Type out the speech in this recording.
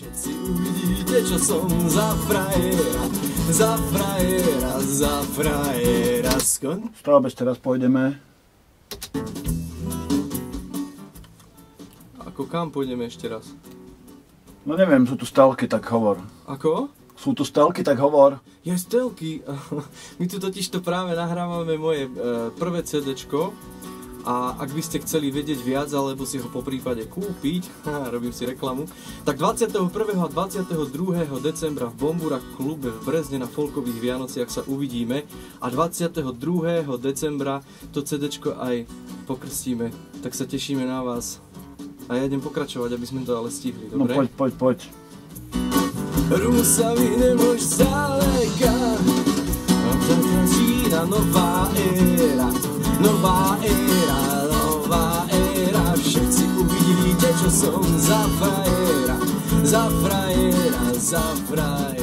Všetci uvidíte, čo som za frajera, za frajera, za frajera. Stábež teraz pôjdeme. Ako kam pôjdeme ešte raz? No neviem, sú tu stelky, tak hovor. Ako? Sú tu stelky, tak hovor. Je stelky. My tu totižto práve nahrávame moje prvé CDčko. A ak by ste chceli vedieť viac, alebo si ho po prípade kúpiť, robím si reklamu, tak 21. a 22. decembra v Bomburak klube v Brezne na folkových Vianociach sa uvidíme a 22. decembra to CDčko aj pokrstíme. Tak sa tešíme na vás. A ja idem pokračovať, aby sme to ale stihli, dobre? No poď. Rusa vyjdem už zďaleka a začína nová éra. Nová éra, všetci uvidíte, čo som za frajera, za frajera, za frajera.